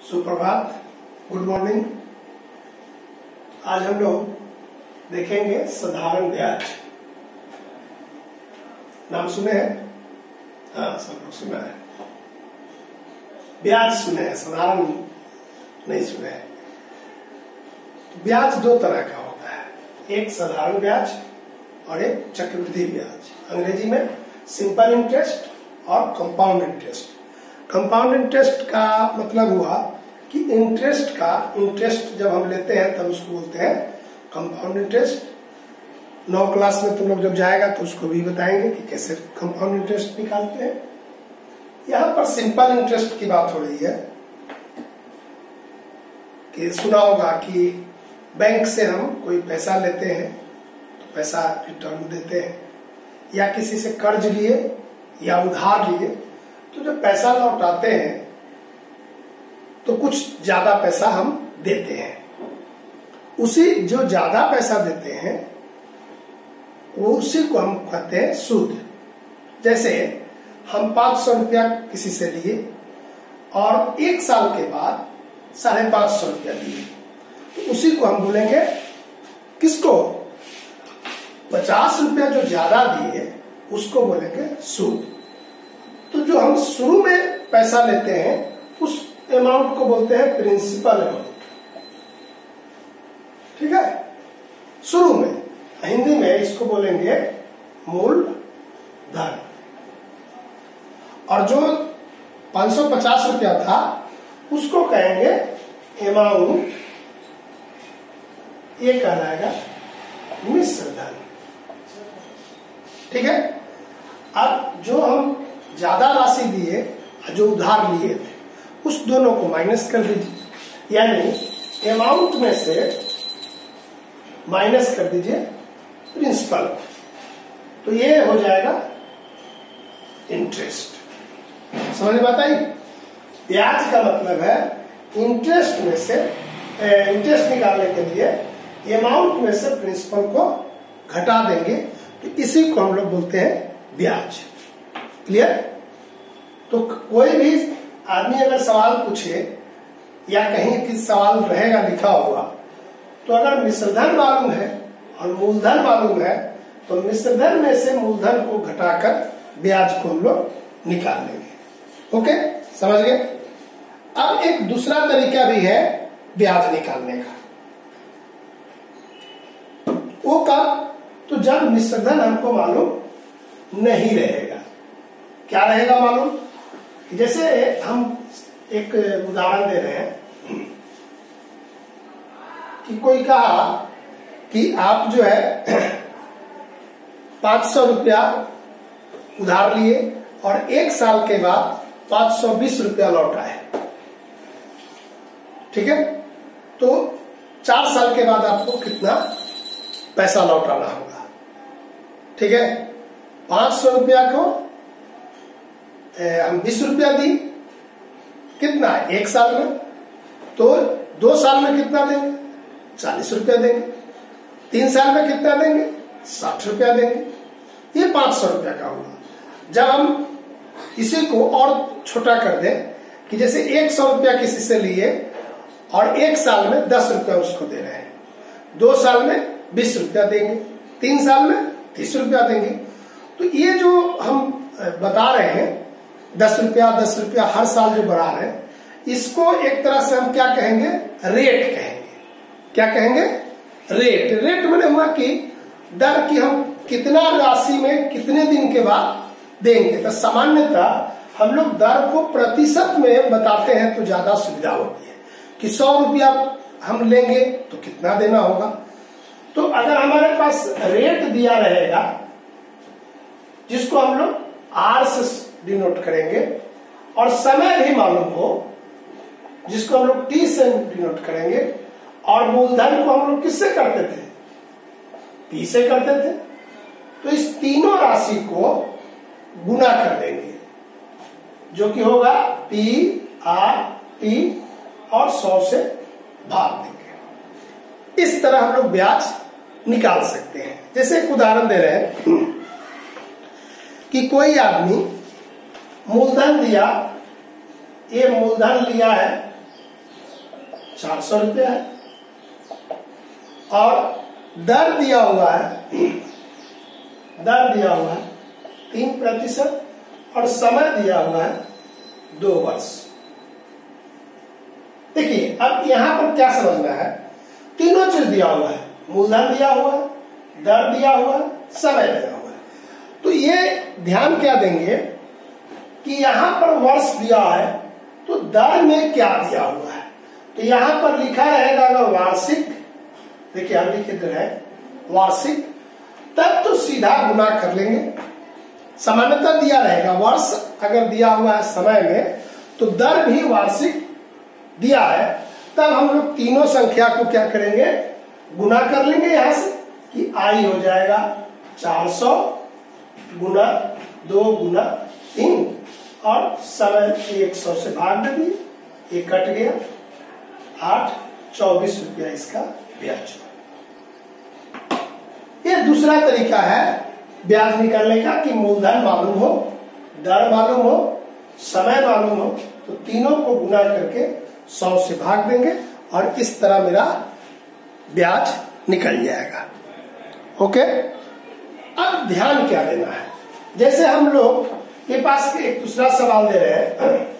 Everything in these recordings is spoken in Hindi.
सुप्रभात, गुड मॉर्निंग। आज हम लोग देखेंगे साधारण ब्याज। नाम सुने हैं? हाँ, सब लोग सुना है। ब्याज सुने हैं, साधारण नहीं सुने हैं। ब्याज दो तरह का होता है, एक साधारण ब्याज और एक चक्रवृद्धि ब्याज। अंग्रेजी में सिंपल इंटरेस्ट और कंपाउंड इंटरेस्ट। कंपाउंड इंटरेस्ट का मतलब हुआ कि इंटरेस्ट जब हम लेते हैं तब उसको बोलते हैं कंपाउंड इंटरेस्ट। 9 क्लास में तुम लोग जब जाएगा तो उसको भी बताएंगे कि कैसे कंपाउंड इंटरेस्ट निकालते हैं। यहाँ पर सिंपल इंटरेस्ट की बात हो रही है कि सुना होगा कि बैंक से हम कोई पैसा लेते हैं तो पैसा रिटर्न देते हैं, या किसी से कर्ज लिए या उधार लिए तो जब पैसा लौटाते हैं तो कुछ ज्यादा पैसा हम देते हैं। उसी जो ज्यादा पैसा देते हैं वो उसी को हम कहते हैं सूद। जैसे हम 500 रुपया किसी से लिए और 1 साल के बाद 550 रुपया दिए तो उसी को हम बोलेंगे किसको? 50 रुपया जो ज्यादा दिए उसको बोलेंगे सूद। तो जो हम शुरू में पैसा लेते हैं उस अमाउंट को बोलते हैं प्रिंसिपल अमाउंट। ठीक है, शुरू में हिंदी में इसको बोलेंगे मूल धन। और जो 550 रुपया था उसको कहेंगे अमाउंट, ये कहलाएगा मिश्र धन। ठीक है, अब जो हम ज्यादा राशि दिए, जो उधार लिए थे, उस दोनों को माइनस कर दीजिए, यानी अमाउंट में से माइनस कर दीजिए प्रिंसिपल, तो ये हो जाएगा इंटरेस्ट। समझ में आता है? ब्याज का मतलब है इंटरेस्ट में से इंटरेस्ट निकालने के लिए अमाउंट में से प्रिंसिपल को घटा देंगे, तो इसी को हम लोग बोलते हैं ब्याज। क्लियर? तो कोई भी आदमी अगर सवाल पूछे या कहीं किसी सवाल रहेगा लिखा होगा, तो अगर मिश्रधन मालूम है और मूलधन मालूम है तो मिश्रधन में से मूलधन को घटाकर ब्याज को हम लोग निकाल लेंगे। ओके, समझ गए? अब एक दूसरा तरीका भी है ब्याज निकालने का। वो कब? तो जब मिश्रधन हमको मालूम नहीं रहेगा। क्या रहेगा मालूम? जैसे हम एक उदाहरण दे रहे हैं कि कोई कहा कि आप जो है 500 रुपया उधार लिए और 1 साल के बाद 520 रुपया लौटाए। ठीक है, तो 4 साल के बाद आपको कितना पैसा लौटाना होगा? ठीक है, 500 रुपया को हम 20 रुपया दी, कितना? 1 साल में। तो 2 साल में कितना देंगे? 40 रुपया देंगे। 3 साल में कितना देंगे? 60 रुपया देंगे। ये 500 रुपया का हुआ। जब हम इसी को और छोटा कर दें कि जैसे 100 रुपया किसी से लिए और 1 साल में 10 रुपया उसको दे रहे हैं, 2 साल में 20 रुपया देंगे, 3 साल में 30 रुपया देंगे। तो ये जो हम बता रहे हैं 10 रुपया हर साल जो बढ़ा रहे हैं, इसको एक तरह से हम क्या कहेंगे? रेट कहेंगे। क्या कहेंगे? रेट। रेट मैंने हुआ कि दर की हम कितना राशि में कितने दिन के बाद देंगे। तो सामान्यतः हम लोग दर को प्रतिशत में बताते हैं तो ज्यादा सुविधा होती है कि 100 रुपया हम लेंगे तो कितना देना होगा। तो अगर हमारे पास रेट दिया रहेगा जिसको हम लोग आर से डिनोट करेंगे और समय भी मालूम हो जिसको हम लोग टी से डिनोट करेंगे, और मूलधन को हम लोग किससे करते थे? पी से करते थे। तो इस तीनों राशि को गुना कर देंगे जो कि होगा पी आर टी और 100 से भाग देंगे। इस तरह हम लोग ब्याज निकाल सकते हैं। जैसे एक उदाहरण दे रहे हैं कि कोई आदमी मूलधन दिया, ये मूलधन लिया है 400 रुपया है, और दर दिया हुआ है, दर दिया हुआ है 3% और समय दिया हुआ है 2 वर्ष। देखिए अब यहां पर क्या समझना है, तीनों चीज दिया हुआ है, मूलधन दिया हुआ है, दर दिया हुआ है, समय दिया हुआ है। तो ये ध्यान क्या देंगे कि यहां पर वर्ष दिया है तो दर में क्या दिया हुआ है, तो यहां पर लिखा रहेगा अगर वार्षिक, देखिए आप लिखे रहे वार्षिक, तब तो सीधा गुना कर लेंगे। सामान्यतः दिया रहेगा वर्ष अगर दिया हुआ है समय में, तो दर भी वार्षिक दिया है, तब हम लोग तीनों संख्या को क्या करेंगे, गुना कर लेंगे यहां से कि आई हो जाएगा 400 गुना 2 गुना 3 और समय 100 से भाग दे दिए, ये कट गया 8, 24 रुपया इसका ब्याज। ये दूसरा तरीका है ब्याज निकालने का कि मूलधन मालूम हो, दर मालूम हो, समय मालूम हो, तो तीनों को गुना करके 100 से भाग देंगे और इस तरह मेरा ब्याज निकल जाएगा। ओके, अब ध्यान क्या देना है, जैसे हम लोग के पास एक दूसरा सवाल दे रहे हैं,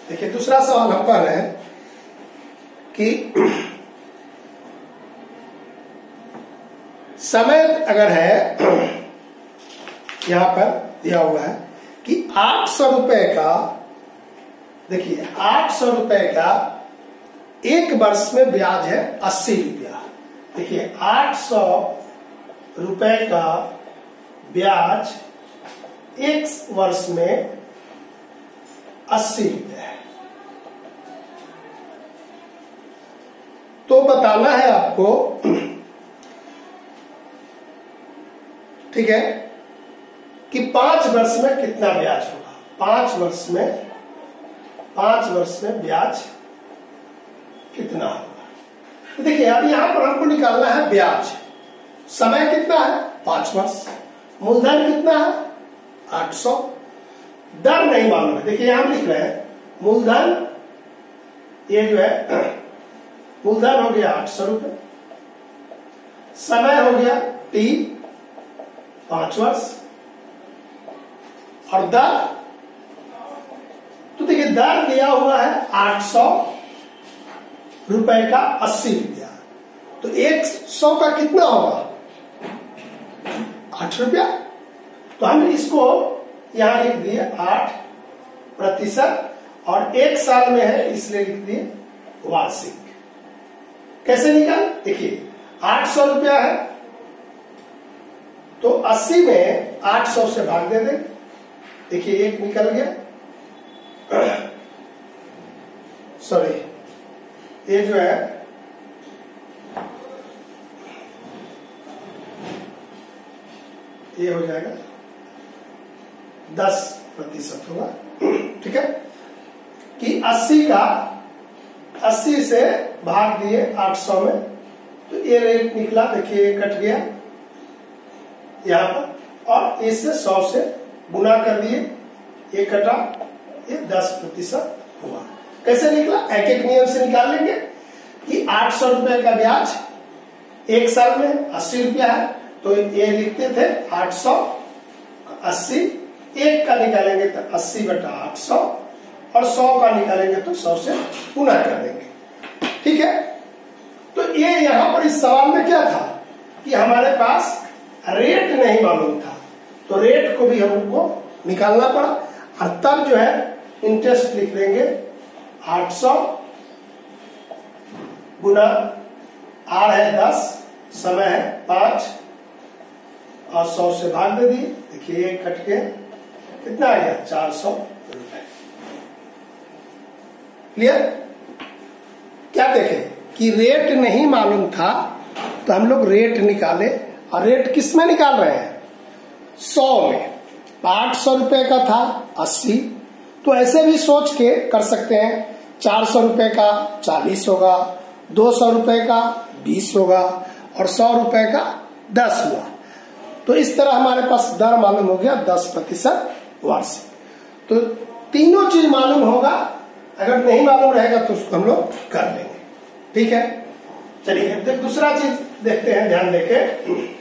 देखिए दूसरा सवाल हम पढ़ रहे हैं कि समय अगर है, यहां पर दिया हुआ है कि 800 रुपए का, देखिए 800 रुपए का एक वर्ष में ब्याज है 80 रुपया। देखिए 800 रुपए का ब्याज एक वर्ष में 80 रुपया है। तो बताना है आपको, ठीक है, कि 5 वर्ष में कितना ब्याज होगा। 5 वर्ष में ब्याज कितना होगा। तो देखिए अब यहां पर हमको निकालना है ब्याज। समय कितना है 5 वर्ष, मूलधन कितना है 800, दर नहीं मालूम है। देखिए यहां लिख रहे हैं मूलधन, ये जो है मूलधन हो गया 800 रुपये, समय हो गया T 5 वर्ष, और दर, तो देखिए दर दिया हुआ है 800 रुपए का 80 रुपया, तो 100 का कितना होगा 8 रुपया। तो हम इसको यहां लिख दिए 8% और 1 साल में है इसलिए लिख दिए वार्षिक। कैसे निकाल, देखिए 800 रुपया है तो 80 में 800 से भाग दे देंगे। देखिए 1 निकल गया, सॉरी ये जो है ये हो जाएगा 10% होगा, ठीक है, कि 80 से भाग दिए 800 में, तो ये रेट निकला, देखिए कट गया यहां पर, और इससे 100 से गुना कर दिए, ये कटा, ये 10% हुआ। कैसे निकला, एक एक नियम से निकाल लेंगे कि 800 रुपए का ब्याज 1 साल में 80 रुपया है, तो ये लिखते थे 880, 1 का निकालेंगे तो 80/800 और 100 का निकालेंगे तो 100 से गुना कर देंगे, ठीक है। तो ये यहां पर इस सवाल में क्या था कि हमारे पास रेट नहीं मालूम था, तो रेट को भी हमको निकालना पड़ा, और तब जो है इंटरेस्ट लिख देंगे 800 गुना R है 10, समय है 5 और 100 से भाग दे दिए। देखिए एक कट के कितना आ गया 400 रुपए। क्लियर? क्या देखें कि रेट नहीं मालूम था तो हम लोग रेट निकाले, और रेट किस में निकाल रहे हैं 100 में। 800 रुपए का था 80, तो ऐसे भी सोच के कर सकते हैं, 400 रुपए का 40 होगा, 200 रुपए का 20 होगा, और 100 रुपए का 10 हुआ। तो इस तरह हमारे पास दर मालूम हो गया 10% वार्षिक। तो तीनों चीज मालूम होगा, अगर नहीं मालूम रहेगा तो उसको हम लोग कर लेंगे। ठीक है, चलिए दूसरा चीज देखते हैं, ध्यान देके।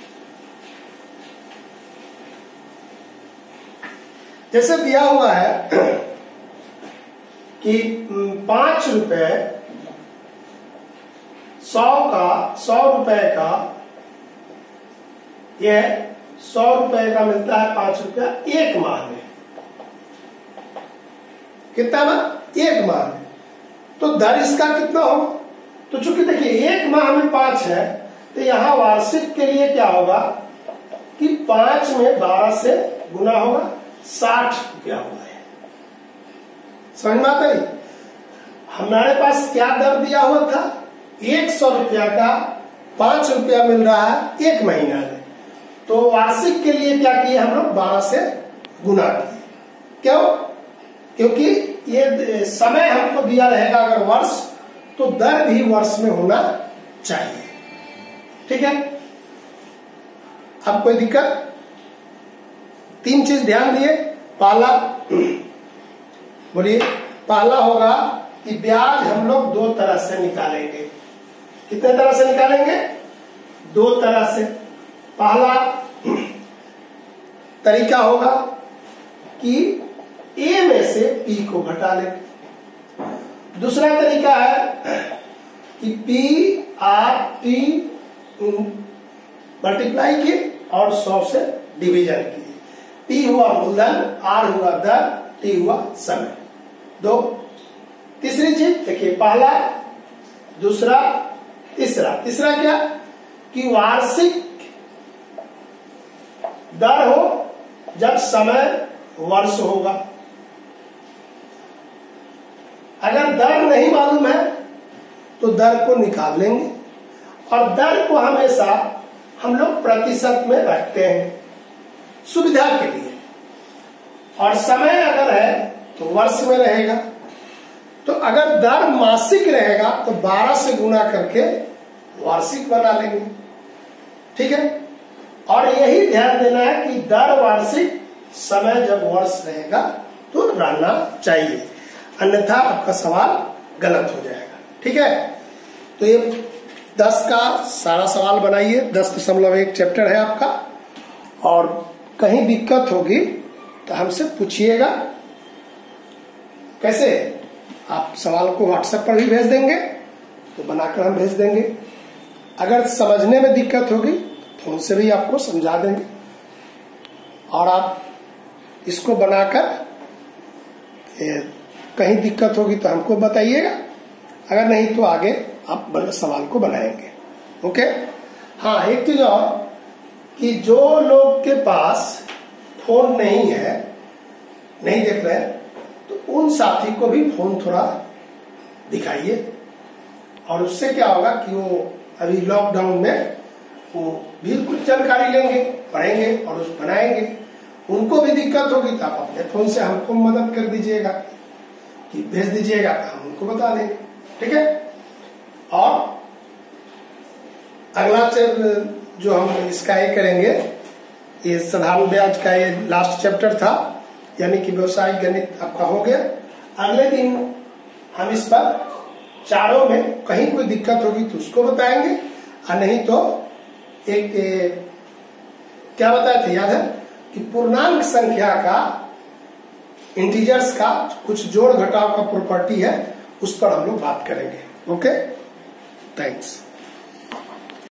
जैसे दिया हुआ है कि 5 रुपए 100 रुपए का, यह 100 रुपए का मिलता है 5 रुपया एक माह में। कितना ना, एक माह में। तो दर इसका कितना होगा? तो चूंकि देखिए 1 माह में 5 है, तो यहां वार्षिक के लिए क्या होगा कि 5 में 12 से गुना होगा, 60 रुपया हुआ है। समझ में आता है? हमारे पास क्या दर दिया हुआ था? 100 रुपया का 5 रुपया मिल रहा है एक महीना में। तो वार्षिक के लिए क्या किए हम लोग? 12 से गुना किए। क्यों? क्योंकि ये समय हमको दिया रहेगा अगर वर्ष, तो दर भी वर्ष में होना चाहिए। ठीक है, अब कोई दिक्कत? 3 चीज ध्यान दिए। पहला, बोलिए, पहला होगा कि ब्याज हम लोग 2 तरह से निकालेंगे। कितने तरह से निकालेंगे? 2 तरह से। पहला तरीका होगा कि ए में से पी को घटा लेंगे। दूसरा तरीका है कि पी आर टी मल्टीप्लाई किए और 100 से डिवीजन किए। पी हुआ मूलधन, आर हुआ दर, टी हुआ समय। 2। तीसरी चीज देखिए, पहला, दूसरा, तीसरा। तीसरा क्या कि वार्षिक दर हो जब समय वर्ष होगा। अगर दर नहीं मालूम है तो दर को निकाल लेंगे, और दर को हमेशा हम लोग प्रतिशत में रखते हैं सुविधा के लिए। और समय अगर है तो वर्ष में रहेगा। तो अगर दर मासिक रहेगा तो 12 से गुना करके वार्षिक बना लेंगे। ठीक है, और यही ध्यान देना है कि दर वार्षिक, समय जब वर्ष रहेगा तो रहना चाहिए, अन्यथा आपका सवाल गलत हो जाएगा। ठीक है, तो ये 10 का सारा सवाल बनाइए। 10.1 चैप्टर है आपका, और कहीं दिक्कत होगी तो हमसे पूछिएगा। कैसे? आप सवाल को व्हाट्सएप पर भी भेज देंगे तो बनाकर हम भेज देंगे। अगर समझने में दिक्कत होगी फोन से भी आपको समझा देंगे, और आप इसको बनाकर कहीं दिक्कत होगी तो हमको बताइएगा, अगर नहीं तो आगे आप सवाल को बनाएंगे। ओके। हाँ, एक चीज और कि जो लोग के पास फोन नहीं है, नहीं देख रहे, तो उन साथी को भी फोन थोड़ा दिखाइए, और उससे क्या होगा कि वो अभी लॉकडाउन में वो भी कुछ जानकारी लेंगे, पढ़ेंगे और उस बनाएंगे। उनको भी दिक्कत होगी तो आप अपने फोन से हमको मदद कर दीजिएगा कि भेज दीजिएगा, तो हम उनको बता देंगे। ठीक है, और अगला जो हम इसका ये करेंगे, ये साधारण ब्याज का ये लास्ट चैप्टर था, यानी कि व्यवसायिक गणित आपका हो गया। अगले दिन हम इस पर चारों में कहीं कोई दिक्कत होगी तो उसको बताएंगे, और नहीं तो एक क्या बताए थे याद है कि पूर्णांक संख्या का, इंटीजर्स का कुछ जोड़ घटाव का प्रॉपर्टी है, उस पर हम लोग बात करेंगे। Okay, thanks.